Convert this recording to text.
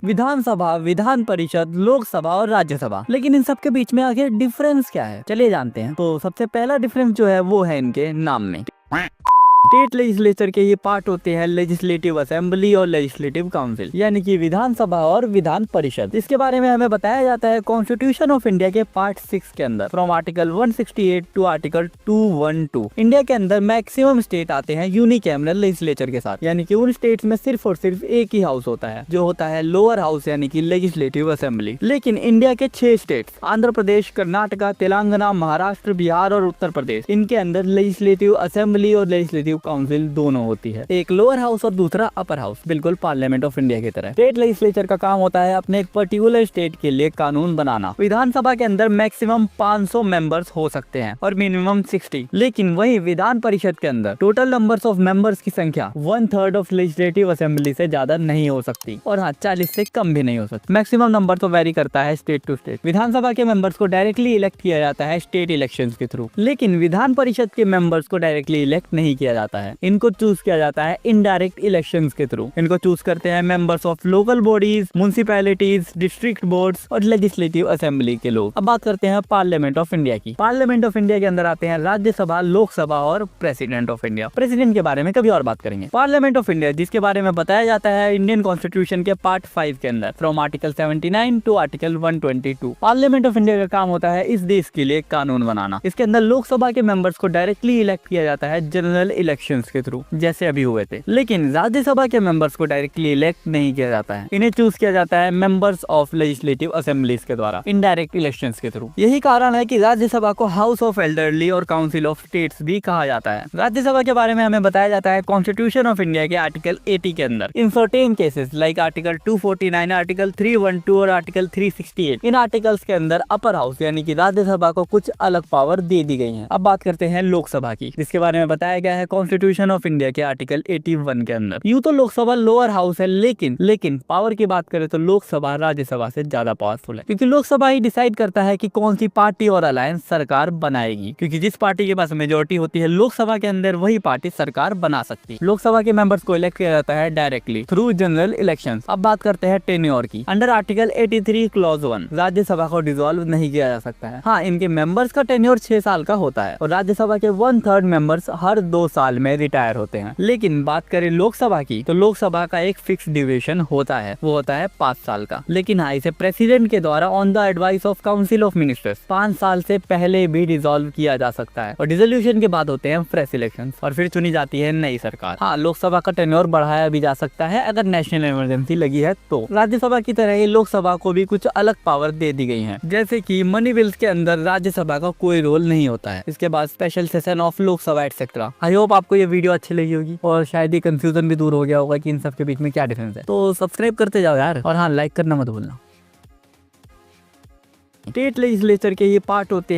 विधानसभा, विधान परिषद, लोकसभा और राज्यसभा। लेकिन इन सब के बीच में आखिर डिफरेंस क्या है, चलिए जानते हैं। तो सबसे पहला डिफरेंस जो है वो है इनके नाम में। स्टेट लेजिस्लेचर के ये पार्ट होते हैं लेजिस्लेटिव असेंबली और लेजिस्लेटिव काउंसिल, यानी कि विधानसभा और विधान परिषद। इसके बारे में हमें बताया जाता है कॉन्स्टिट्यूशन ऑफ इंडिया के पार्ट 6 के अंदर, from article 168 to article 212। India के अंदर मैक्सिमम स्टेट आते हैं यूनिकैमरल लेजिस्लेचर के साथ, यानी कि उन स्टेट्स में सिर्फ और सिर्फ एक ही हाउस होता है, जो होता है लोअर हाउस यानी कि लेजिस्लेटिव असेंबली। लेकिन इंडिया के 6 स्टेट्स, आंध्र प्रदेश, कर्नाटका, तेलंगाना, महाराष्ट्र, बिहार और उत्तर प्रदेश, इनके अंदर लेजिस्लेटिव असेंबली और लेजिस्लेटिव काउंसिल दोनों होती है, एक लोअर हाउस और दूसरा अपर हाउस, बिल्कुल पार्लियामेंट ऑफ इंडिया की तरह। स्टेट लेजिस्लेचर का काम होता है अपने एक पर्टिकुलर स्टेट के लिए कानून बनाना। विधानसभा के अंदर मैक्सिमम 500 मेंबर्स हो सकते हैं और मिनिमम 60। लेकिन वही विधान परिषद के अंदर टोटल नंबर्स ऑफ मेंबर्स की संख्या 1/3 ऑफ लेजिस्लेटिव असेंबली से ज्यादा नहीं हो सकती, और हाँ 40 से कम भी नहीं हो सकती। मैक्सिमम नंबर तो वेरी करता है स्टेट टू स्टेट। विधानसभा के मेंबर्स को डायरेक्टली इलेक्ट किया जाता है स्टेट इलेक्शंस के थ्रू, लेकिन विधान परिषद के मेंबर्स को डायरेक्टली इलेक्ट नहीं किया जाता है। इनको चूज किया जाता है इनडायरेक्ट इलेक्शंस के थ्रू। इनको चूज करते हैं members of local bodies, municipalities, district boards और लेजिस्लेटिव असेंबली के लोग। अब बात करते हैं पार्लियामेंट ऑफ इंडिया की। पार्लियामेंट ऑफ इंडिया के अंदर आते हैं राज्यसभा, लोकसभा और प्रेसिडेंट ऑफ इंडिया। प्रेसिडेंट के बारे में कभी और बात करेंगे। पार्लियामेंट ऑफ इंडिया, जिसके बारे में बताया जाता है इंडियन कॉन्स्टिट्यूशन के पार्ट 5 के अंदर, from article 79 to article 122। Parliament of India का काम होता है इस देश के लिए कानून बनाना। इसके अंदर लोकसभा के मेंबर्स को डायरेक्टली इलेक्ट किया जाता है जनरल इलेक्शंस के थ्रू, जैसे अभी हुए थे। लेकिन राज्यसभा के मेंबर्स को डायरेक्टली इलेक्ट नहीं किया जाता है, इन्हें चूज किया जाता है मेंबर्स ऑफ लेजिस्लेटिव असेंबलीज के द्वारा, इनडायरेक्ट इलेक्शंस के थ्रू। यही कारण है कि राज्यसभा को हाउस ऑफ एल्डरली और काउंसिल ऑफ स्टेट्स भी कहा जाता है। राज्यसभा के बारे में हमें बताया जाता है कॉन्स्टिट्यूशन ऑफ इंडिया के आर्टिकल 80 के अंदर, in certain cases like article 249, article 312 और आर्टिकल 368, इन आर्टिकल्स के अंदर अपर हाउस यानी कि राज्यसभा को कुछ अलग पावर दे दी गई है। अब बात करते हैं लोकसभा की, जिसके बारे में बताया गया है कॉन्स्टिट्यूशन ऑफ इंडिया के आर्टिकल 81 के अंदर। यूं तो लोकसभा लोअर हाउस है, लेकिन पावर की बात करें तो लोकसभा राज्यसभा से ज्यादा पावरफुल है, क्योंकि लोकसभा ही डिसाइड करता है कि कौन सी पार्टी और अलायंस सरकार बनाएगी, क्योंकि जिस पार्टी के पास मेजोरिटी होती है लोकसभा के अंदर, वही पार्टी सरकार बना सकती है। लोकसभा के मेंबर्स को इलेक्ट किया जाता है डायरेक्टली थ्रू जनरल इलेक्शंस। अब बात करते हैं टेन्योर की। अंडर आर्टिकल 83 क्लॉज 1 राज्यसभा को डिसॉल्व नहीं किया जा सकता है। हाँ, इनके मेंबर्स का टेन्योर 6 साल का होता है और राज्यसभा के 1/3 मेंबर्स हर 2 साल में रिटायर होते हैं। लेकिन बात करें लोकसभा की, तो लोकसभा का एक फिक्स ड्यूरेशन होता है, वो होता है 5 साल का। लेकिन हाँ, इसे प्रेसिडेंट के द्वारा on the advice of council of ministers 5 साल से पहले भी डिसॉल्व किया जा सकता है, और डिसोल्यूशन के बाद होते हैं फ्रेश इलेक्शंस और फिर चुनी जाती है नई सरकार। हाँ, लोकसभा का टेन्योर बढ़ाया भी जा सकता है अगर नेशनल इमरजेंसी लगी है तो। राज्यसभा की तरह ही लोकसभा को भी कुछ अलग पावर दे दी गई है, जैसे कि मनी बिल्स के अंदर राज्यसभा का कोई रोल नहीं होता है। इसके बाद special session of Lok Sabha etcetera. I hope आपको ये वीडियो अच्छी लगी होगी और शायद ये कंफ्यूजन भी दूर हो गया होगा कि इन सब के बीच में क्या डिफरेंस है। तो सब्सक्राइब करते जाओ यार, और हाँ, लाइक करना मत भूलना। स्टेट लेजिस्लेचर के ये पार्ट होते हैं